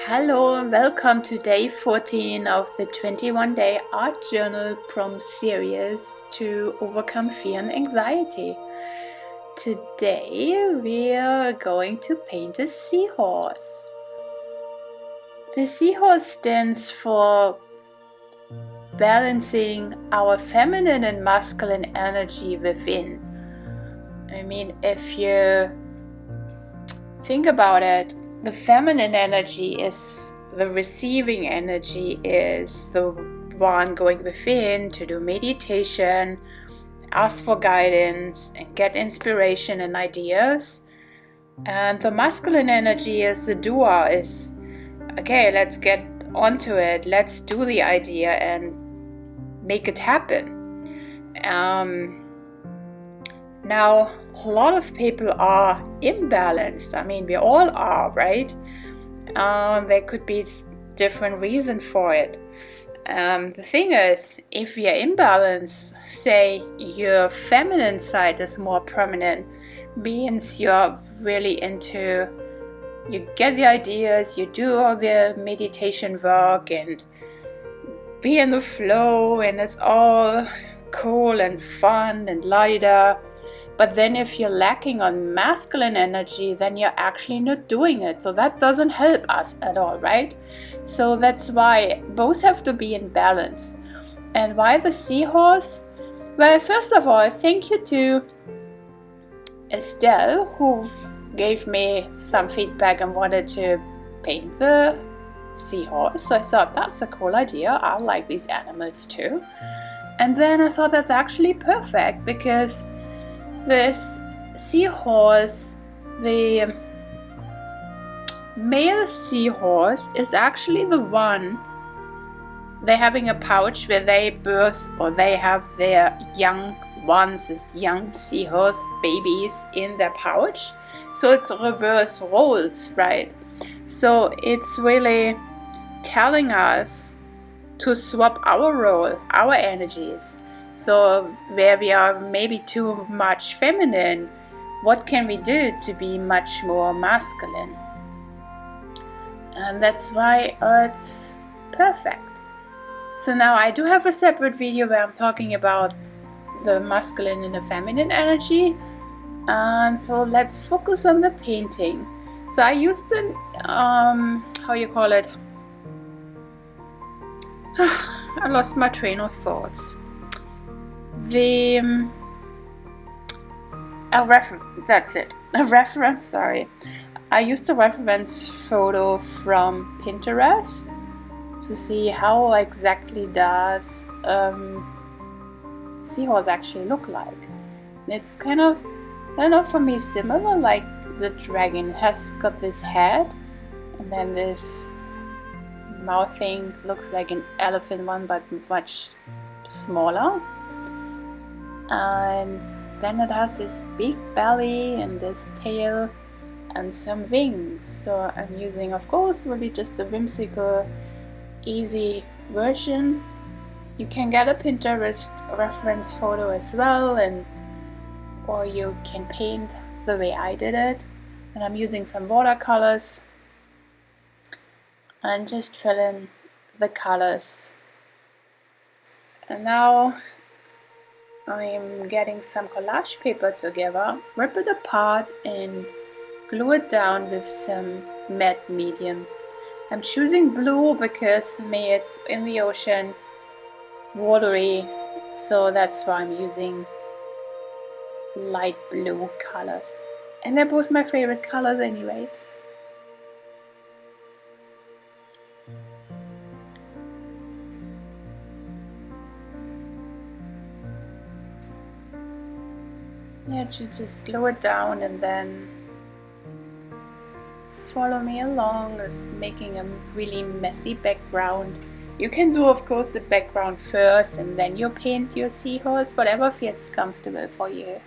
Hello and welcome to day 14 of the 21-day art journal prompt series to overcome fear and anxiety. Today we are going to paint a seahorse. The seahorse stands for balancing our feminine and masculine energy within. I mean, if you think about it, the feminine energy is the receiving energy, is the one going within to do meditation, ask for guidance and get inspiration and ideas. And the masculine energy is the doer, is okay, let's get onto it, let's do the idea and make it happen. Now, a lot of people are imbalanced. I mean, we all are, right? There could be different reasons for it. The thing is, if we are imbalanced, say your feminine side is more prominent, means you're really into, you get the ideas, you do all the meditation work and be in the flow, and it's all cool and fun and lighter. But then if you're lacking on masculine energy, then you're actually not doing it. So that doesn't help us at all, right? So that's why both have to be in balance. And why the seahorse? Well, first of all, thank you to Estelle, who gave me some feedback and wanted to paint the seahorse. So I thought that's a cool idea. I like these animals too. And then I thought that's actually perfect, because this seahorse, the male seahorse, is actually the one, they're having a pouch where they birth, or they have their young ones, these young seahorse babies in their pouch. So it's reverse roles, right? So it's really telling us to swap our role, our energies. So where we are maybe too much feminine, what can we do to be much more masculine? And that's why it's perfect. So now I do have a separate video where I'm talking about the masculine and the feminine energy. And so let's focus on the painting. So I used an, how you call it? I lost my train of thoughts. I used a reference photo from Pinterest to see how exactly does seahorse actually look like. And it's kind of, I don't know, for me similar, like the dragon has got this head, and then this mouth thing looks like an elephant one, but much smaller. And then it has this big belly and this tail and some wings. So I'm using, of course, really just a whimsical, easy version. You can get a Pinterest reference photo as well, or you can paint the way I did it. And I'm using some watercolors and just fill in the colors. And now I'm getting some collage paper together, rip it apart and glue it down with some matte medium. I'm choosing blue because for me it's in the ocean, watery, so that's why I'm using light blue colors. And they're both my favorite colors anyways. Yeah, you just glue it down and then follow me along as making a really messy background. You can do, of course, the background first and then you paint your seahorse, whatever feels comfortable for you.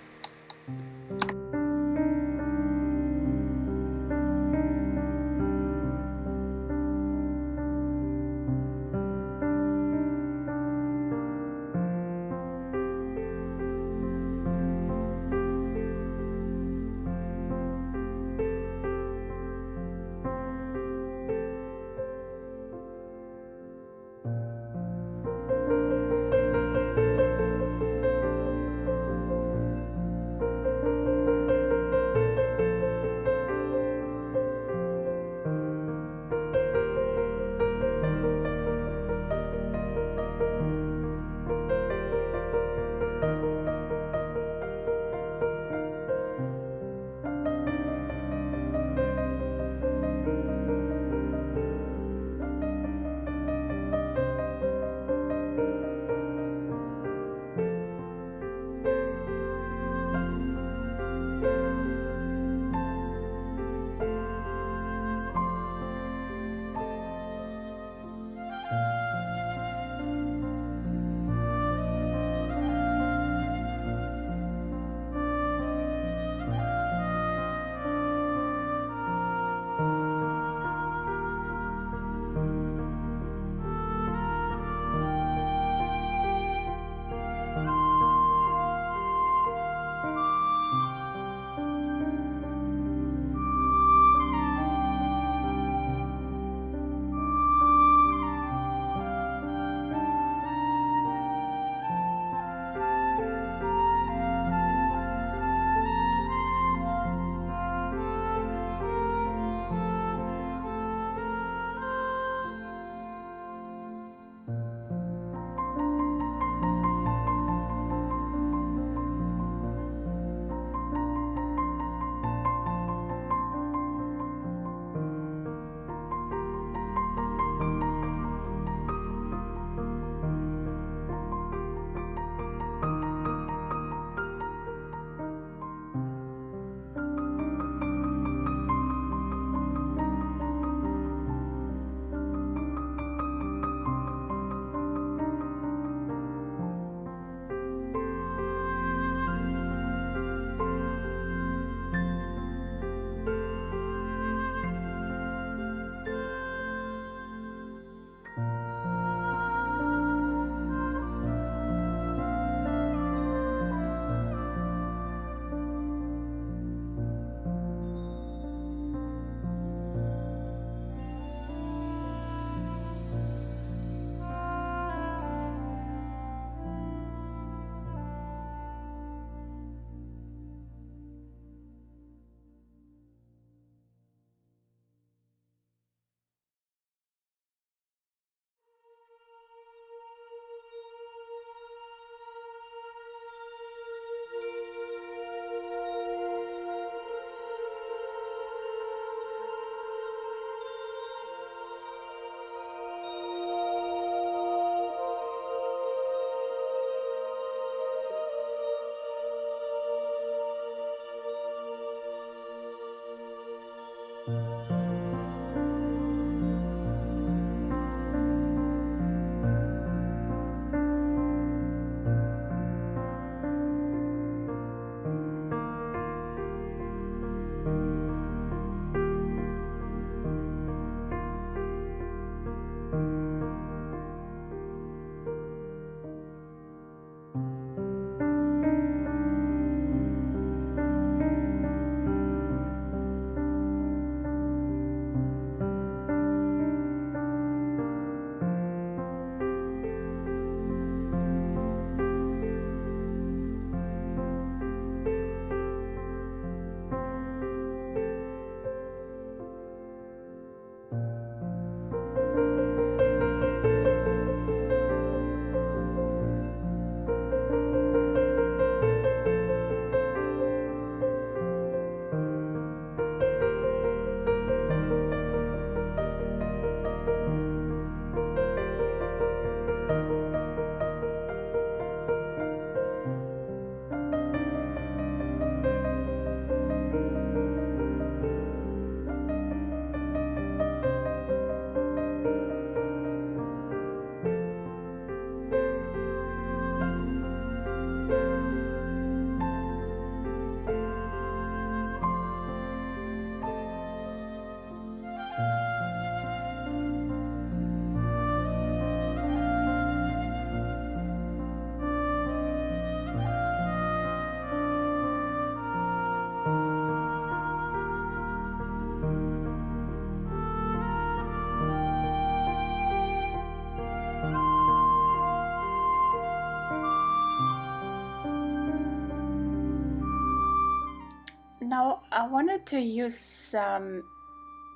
Now I wanted to use some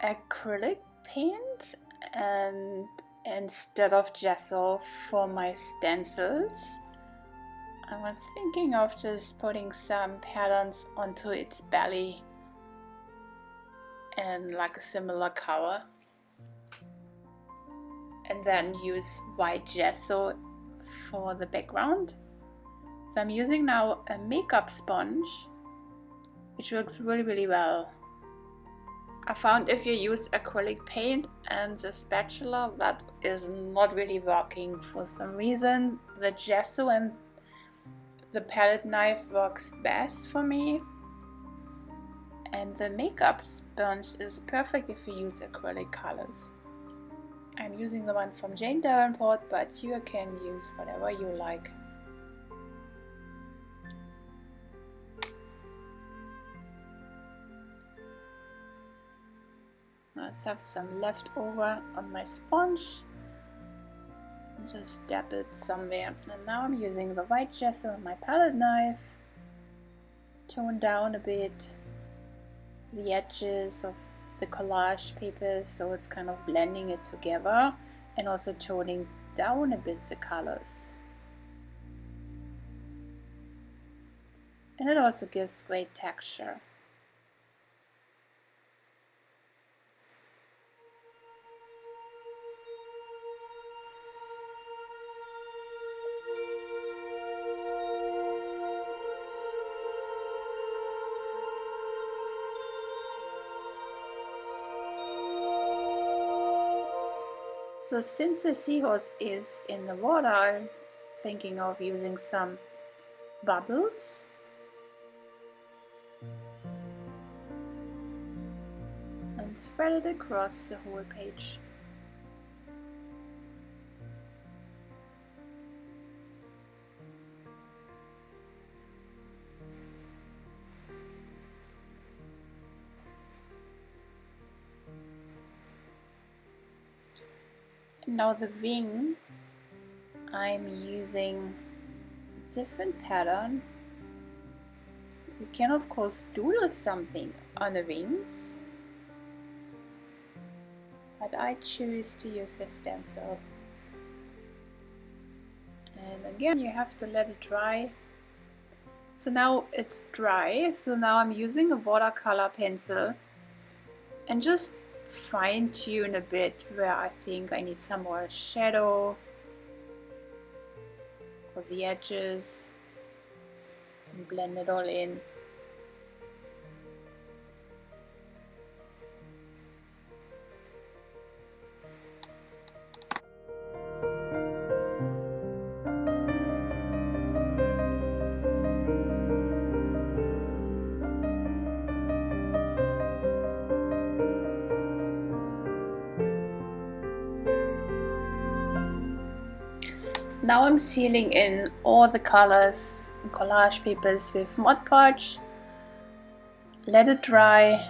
acrylic paint and instead of gesso for my stencils. I was thinking of just putting some patterns onto its belly and like a similar color, and then use white gesso for the background. So I'm using now a makeup sponge, which works really well. I found if you use acrylic paint and a spatula, that is not really working for some reason. The gesso and the palette knife works best for me, and the makeup sponge is perfect if you use acrylic colors. I'm using the one from Jane Davenport, but you can use whatever you like. I have some left over on my sponge. Just dab it somewhere. And now I'm using the white gesso on my palette knife. Tone down a bit the edges of the collage paper, so it's kind of blending it together, and also toning down a bit the colors. And it also gives great texture. So since the seahorse is in the water, I'm thinking of using some bubbles. And spread it across the whole page. Now the wing, I'm using a different pattern. You can of course doodle something on the wings, but I choose to use a stencil. And again, you have to let it dry. So now it's dry, so now I'm using a watercolor pencil and just fine-tune a bit where I think I need some more shadow or the edges, and blend it all in. Now I'm sealing in all the colors and collage papers with Mod Podge. Let it dry,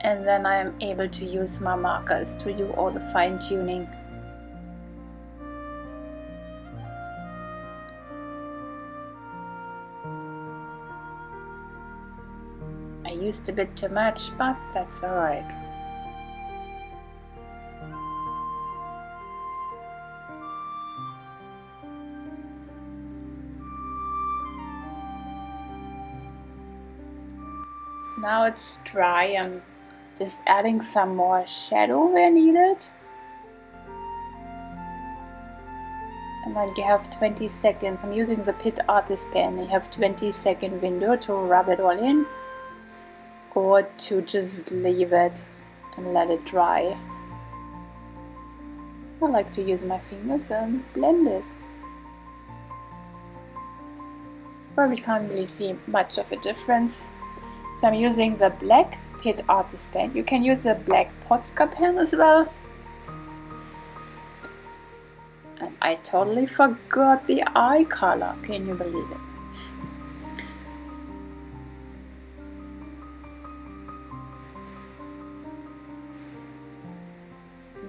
and then I am able to use my markers to do all the fine tuning. I used a bit too much, but that's alright. So now it's dry. I'm just adding some more shadow where needed. And then you have 20 seconds. I'm using the A.R.T pen. You have 20-second window to rub it all in, or to just leave it and let it dry. I like to use my fingers and blend it. Probably can't really see much of a difference. So I'm using the black A.R.T pen. You can use a black Posca pen as well. And I totally forgot the eye color. Can you believe it?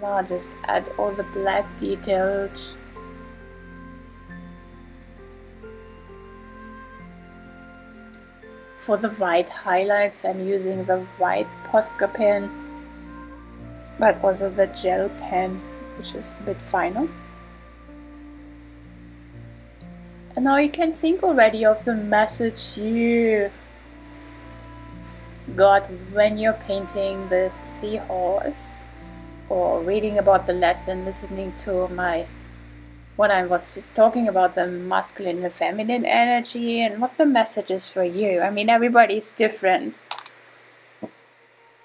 Now just add all the black details. For the white highlights, I'm using the white Posca pen, but also the gel pen, which is a bit finer. And now you can think already of the message you got when you're painting the seahorse, or reading about the lesson, listening to what I was talking about, the masculine and feminine energy, and what the message is for you. I mean, everybody's different.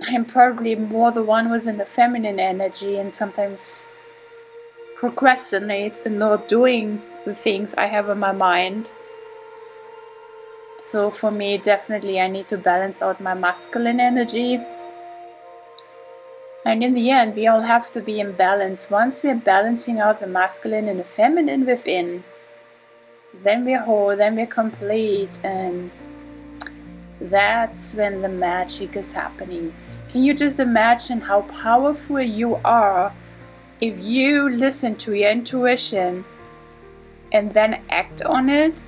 I'm probably more the one who's in the feminine energy and sometimes procrastinates and not doing the things I have in my mind. So for me, definitely I need to balance out my masculine energy. And in the end, we all have to be in balance. Once we're balancing out the masculine and the feminine within, then we're whole, then we're complete, and that's when the magic is happening. Can you just imagine how powerful you are if you listen to your intuition and then act on it?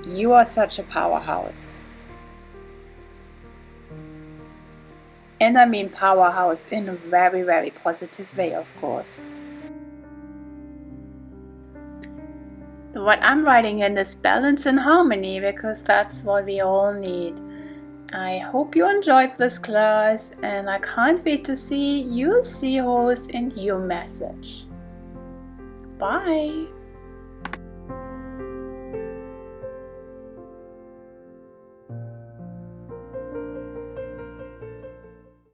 You are such a powerhouse. And I mean powerhouse in a very, very positive way, of course. So what I'm writing in is balance and harmony, because that's what we all need. I hope you enjoyed this class, and I can't wait to see your seahorse and your message. Bye!